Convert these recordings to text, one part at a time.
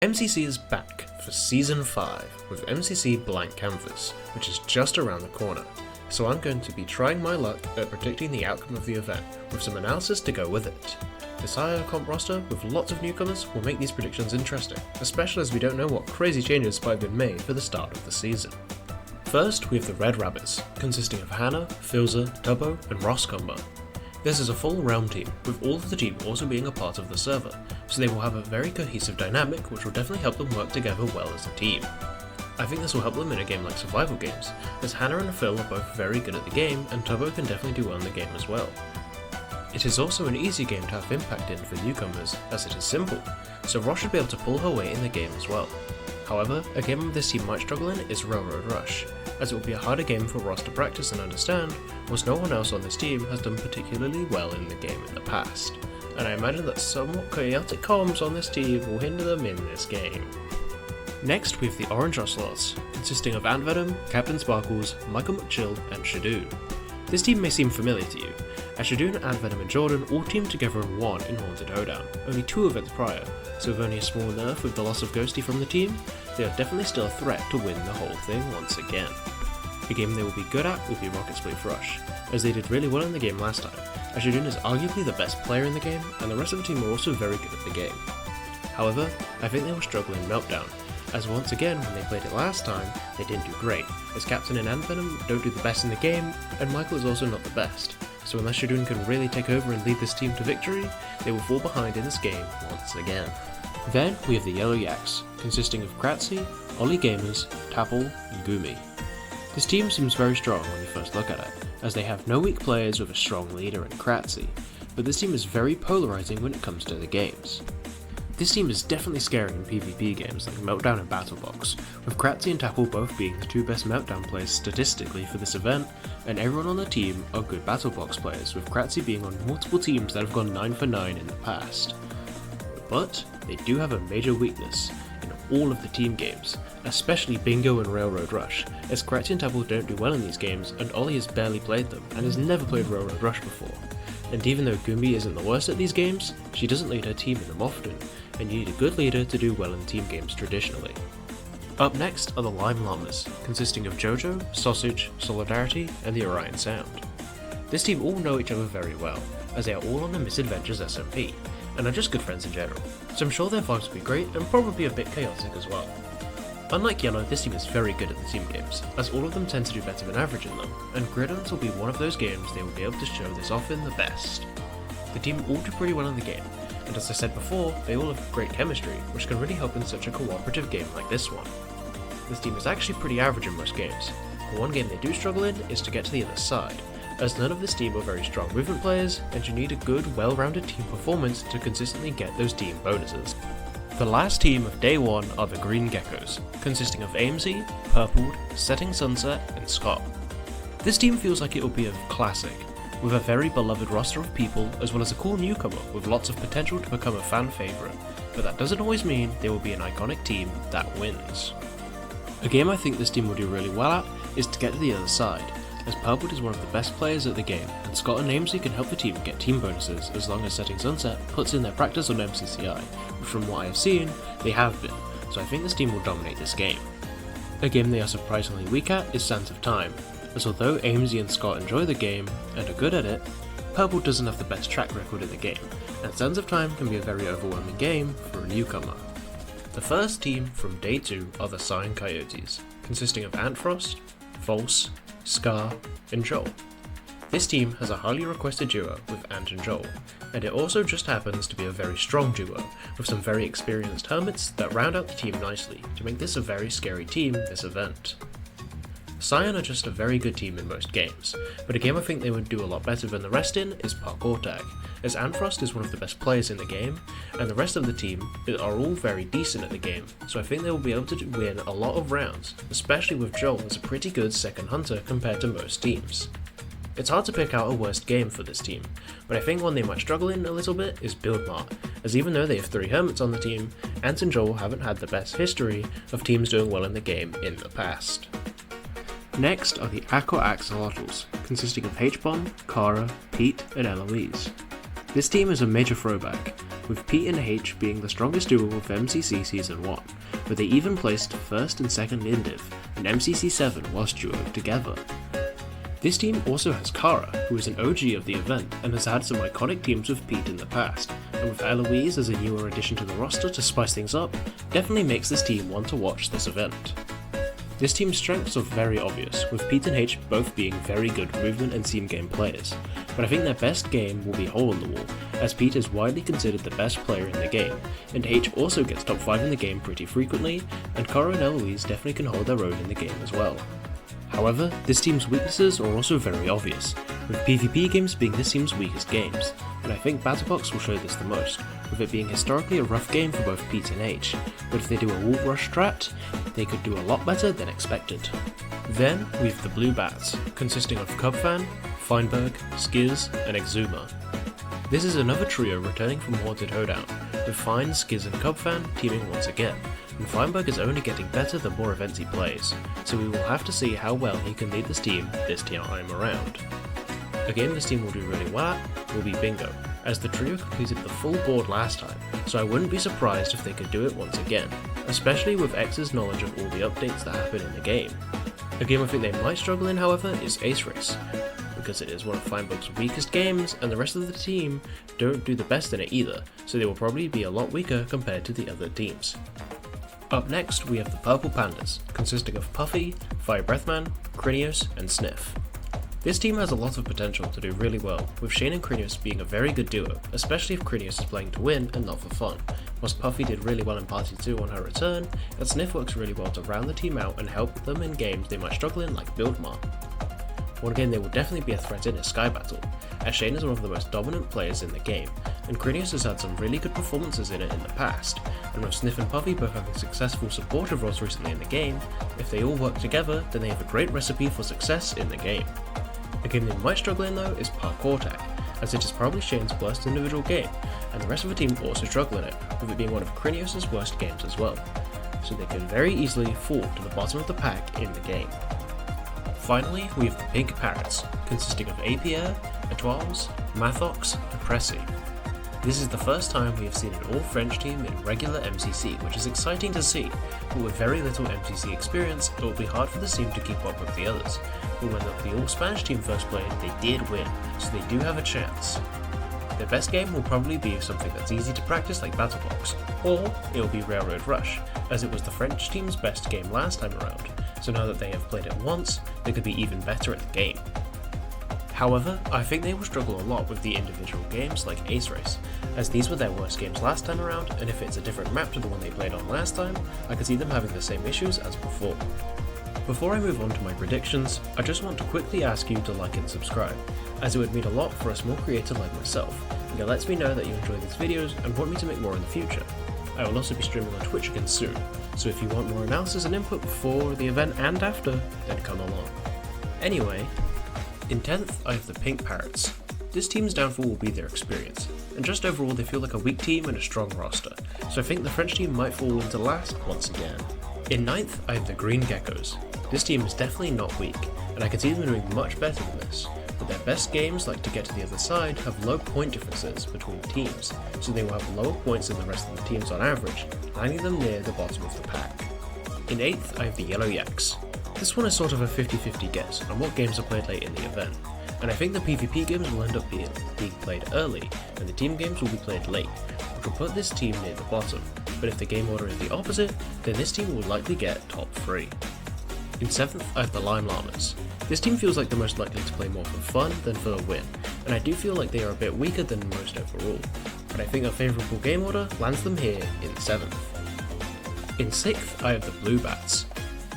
MCC is back for Season 5 with MCC Blank Canvas, which is just around the corner, so I'm going to be trying my luck at predicting the outcome of the event, with some analysis to go with it. This higher comp roster with lots of newcomers will make these predictions interesting, especially as we don't know what crazy changes might have been made for the start of the season. First, we have the Red Rabbits, consisting of Hannah, Filza, Tubbo, and Roscomber. This is a full realm team, with all of the team also being a part of the server, so they will have a very cohesive dynamic which will definitely help them work together well as a team. I think this will help them in a game like survival games, as Hannah and Phil are both very good at the game and Tubbo can definitely do well in the game as well. It is also an easy game to have impact in for newcomers, as it is simple, so Ross should be able to pull her weight in the game as well. However, a game this team might struggle in is Railroad Rush, as it will be a harder game for Ross to practice and understand, whilst no one else on this team has done particularly well in the game in the past, and I imagine that somewhat chaotic comms on this team will hinder them in this game. Next we have the Orange Ocelots, consisting of Ant Venom, Captain Sparkles, Michael McChill, and Shadoo. This team may seem familiar to you, as Shadoo, Ant Venom and Jordan all teamed together and won in Haunted Hoedown, only 2 events prior, so with only a small nerf with the loss of Ghosty from the team, they are definitely still a threat to win the whole thing once again. A game they will be good at will be Rocket Split Rush, as they did really well in the game last time, as Shadoo is arguably the best player in the game, and the rest of the team are also very good at the game. However, I think they will struggle in Meltdown, as once again when they played it last time, they didn't do great, as Captain and Ant Venom don't do the best in the game, and Michael is also not the best, so unless Shadoo can really take over and lead this team to victory, they will fall behind in this game once again. Then we have the Yellow Yaks, consisting of Kratzy, Ollie Gamers, Tapple, and Gumi. This team seems very strong when you first look at it, as they have no weak players with a strong leader in Kratzy, but this team is very polarizing when it comes to the games. This team is definitely scary in PvP games like Meltdown and Battlebox, with Kratzy and Tapple both being the 2 best Meltdown players statistically for this event, and everyone on the team are good Battlebox players, with Kratzy being on multiple teams that have gone 9 for 9 in the past. But they do have a major weakness in all of the team games, especially Bingo and Railroad Rush, as Kratzy and Tapple don't do well in these games, and Ollie has barely played them and has never played Railroad Rush before. And even though Gumi isn't the worst at these games, she doesn't lead her team in them often, and you need a good leader to do well in team games traditionally. Up next are the Lime Llamas, consisting of Jojo, Sausage, Solidarity, and the Orion Sound. This team all know each other very well, as they are all on the Misadventures SMP, and are just good friends in general, so I'm sure their vibes will be great and probably a bit chaotic as well. Unlike Yellow, this team is very good at the team games, as all of them tend to do better than average in them, and Griddles will be one of those games they will be able to show this off in the best. The team all do pretty well in the game, and as I said before, they all have great chemistry, which can really help in such a cooperative game like this one. This team is actually pretty average in most games, but one game they do struggle in is to get to the other side, as none of this team are very strong movement players, and you need a good, well-rounded team performance to consistently get those team bonuses. The last team of day 1 are the Green Geckos, consisting of AMZ, Purpled, Setting Sunset, and Scott. This team feels like it will be a classic, with a very beloved roster of people as well as a cool newcomer with lots of potential to become a fan favourite, but that doesn't always mean they will be an iconic team that wins. A game I think this team will do really well at is to get to the other side, as Purpled is one of the best players at the game, and Scott and AMZ can help the team get team bonuses as long as Setting Sunset puts in their practice on MCCI, which from what I have seen, they have been, so I think this team will dominate this game. A game they are surprisingly weak at is Sands of Time, as although AMZ and Scott enjoy the game and are good at it, Purple doesn't have the best track record in the game, and Sands of Time can be a very overwhelming game for a newcomer. The first team from day 2 are the Cyan Coyotes, consisting of Antfrost, False, Scar, and Joel. This team has a highly requested duo with Ant and Joel, and it also just happens to be a very strong duo, with some very experienced hermits that round out the team nicely to make this a very scary team this event. Cyan are just a very good team in most games, but a game I think they would do a lot better than the rest in is Parkour Tag, as Antfrost is one of the best players in the game, and the rest of the team are all very decent at the game, so I think they will be able to win a lot of rounds, especially with Joel as a pretty good second hunter compared to most teams. It's hard to pick out a worst game for this team, but I think one they might struggle in a little bit is Build Mart, as even though they have 3 hermits on the team, Ant and Joel haven't had the best history of teams doing well in the game in the past. Next are the Aqua Axelottals, consisting of H-Bomb, Kara, Pete, and Eloise. This team is a major throwback, with Pete and H being the strongest duo of MCC Season 1, but they even placed 1st and 2nd in Div and MCC 7 whilst duoed together. This team also has Kara, who is an OG of the event and has had some iconic teams with Pete in the past, and with Eloise as a newer addition to the roster to spice things up, definitely makes this team one to watch this event. This team's strengths are very obvious, with Pete and H both being very good movement and team game players, but I think their best game will be Hole in the Wall, as Pete is widely considered the best player in the game, and H also gets top 5 in the game pretty frequently, and Kara and Eloise definitely can hold their own in the game as well. However, this team's weaknesses are also very obvious, with PvP games being this team's weakest games, and I think Battlebox will show this the most, with it being historically a rough game for both Pete and H, but if they do a wall rush strat, they could do a lot better than expected. Then we have the Bluebats, consisting of Cubfan, Feinberg, Skiz, and Exuma. This is another trio returning from Haunted Hoedown, with Fine, Skiz and Cubfan teaming once again, and Feinberg is only getting better the more events he plays, so we will have to see how well he can lead this team this time around. A game this team will do really well at will be Bingo, as the trio completed the full board last time, so I wouldn't be surprised if they could do it once again, especially with X's knowledge of all the updates that happen in the game. A game I think they might struggle in, however, is Ace Race, because it is one of Feinberg's weakest games and the rest of the team don't do the best in it either, so they will probably be a lot weaker compared to the other teams. Up next we have the Purple Pandas, consisting of Puffy, Fire Breathman, Krinios, and Sniff. This team has a lot of potential to do really well, with Shane and Krinios being a very good duo, especially if Krinios is playing to win and not for fun, whilst Puffy did really well in Party 2 on her return, and Sniff works really well to round the team out and help them in games they might struggle in like Buildmar. One game they will definitely be a threat in is Sky Battle, as Shane is one of the most dominant players in the game, and Krinios has had some really good performances in it in the past, and with Sniff and Puffy both having successful supportive roles recently in the game, if they all work together then they have a great recipe for success in the game. A game they might struggle in though is Parkour Tag, as it is probably Shane's worst individual game, and the rest of the team also struggle in it, with it being one of Krinios' worst games as well, so they can very easily fall to the bottom of the pack in the game. Finally, we have the Pink Parrots, consisting of Apier, Etoiles, Mathox, and Pressy. This is the first time we have seen an all-French team in regular MCC, which is exciting to see, but with very little MCC experience, it will be hard for this team to keep up with the others, but when the all-Spanish team first played, they did win, so they do have a chance. Their best game will probably be something that's easy to practice like Battlebox, or it will be Railroad Rush, as it was the French team's best game last time around, so now that they have played it once, they could be even better at the game. However, I think they will struggle a lot with the individual games like Ace Race, as these were their worst games last time around, and if it's a different map to the one they played on last time, I could see them having the same issues as before. Before I move on to my predictions, I just want to quickly ask you to like and subscribe, as it would mean a lot for a small creator like myself, and it lets me know that you enjoy these videos and want me to make more in the future. I will also be streaming on Twitch again soon, so if you want more analysis and input before the event and after, then come along. Anyway, in 10th I have the Pink Parrots. This team's downfall will be their experience, and just overall they feel like a weak team and a strong roster, so I think the French team might fall into last once again. In 9th I have the Green Geckos. This team is definitely not weak, and I can see them doing much better than this, but their best games, like To Get to the Other Side, have low point differences between teams, so they will have lower points than the rest of the teams on average, landing them near the bottom of the pack. In 8th I have the Yellow Yaks. This one is sort of a 50-50 guess on what games are played late in the event, and I think the PvP games will end up being played early, and the team games will be played late, which will put this team near the bottom, but if the game order is the opposite, then this team will likely get top 3. In 7th I have the Lime Llamas. This team feels like the most likely to play more for fun than for a win, and I do feel like they are a bit weaker than most overall, but I think a favourable game order lands them here in 7th. In 6th I have the Bluebats.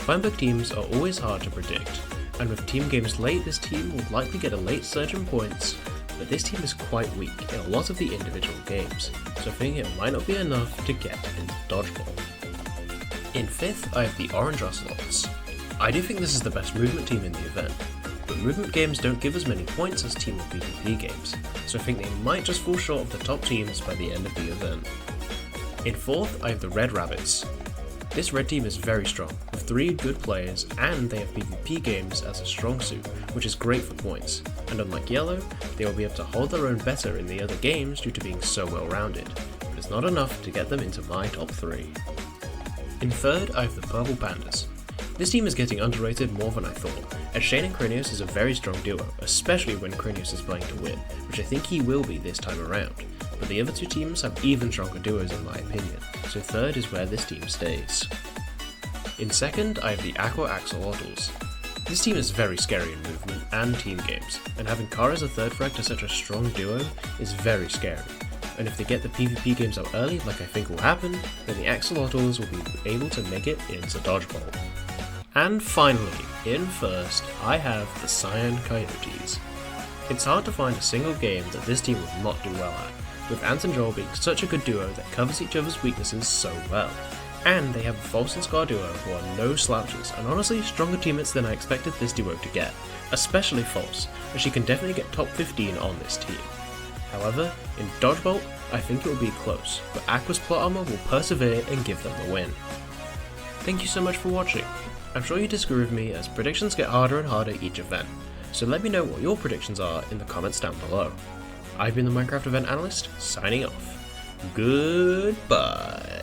Feinberg teams are always hard to predict, and with team games late this team will likely get a late surge in points, but this team is quite weak in a lot of the individual games, so I think it might not be enough to get into Dodgeball. In 5th I have the Orange Ocelots. I do think this is the best movement team in the event, but movement games don't give as many points as team or PvP games, so I think they might just fall short of the top teams by the end of the event. In 4th I have the Red Rabbits. This red team is very strong, with 3 good players, and they have PvP games as a strong suit, which is great for points, and unlike yellow, they will be able to hold their own better in the other games due to being so well rounded, is not enough to get them into my top 3. In third, I have the Purple Pandas. This team is getting underrated more than I thought, as Shane and Krinios is a very strong duo, especially when Krinios is playing to win, which I think he will be this time around, but the other two teams have even stronger duos in my opinion, so third is where this team stays. In second, I have the Aqua Axelottals. This team is very scary in movement and team games, and having Kara as a third frag to such a strong duo is very scary. And if they get the PvP games out early, like I think will happen, then the Axelottals will be able to make it into Dodgeball. And finally, in first, I have the Cyan Coyotes. It's hard to find a single game that this team will not do well at, with Ant and Joel being such a good duo that covers each other's weaknesses so well. And they have a False and Scar duo who are no slouches, and honestly stronger teammates than I expected this duo to get, especially False, as she can definitely get top 15 on this team. However, in Dodgeball, I think it will be close, but Aqua's plot armor will persevere and give them the win. Thank you so much for watching. I'm sure you disagree with me as predictions get harder and harder each event, so let me know what your predictions are in the comments down below. I've been the Minecraft Event Analyst, signing off. Goodbye.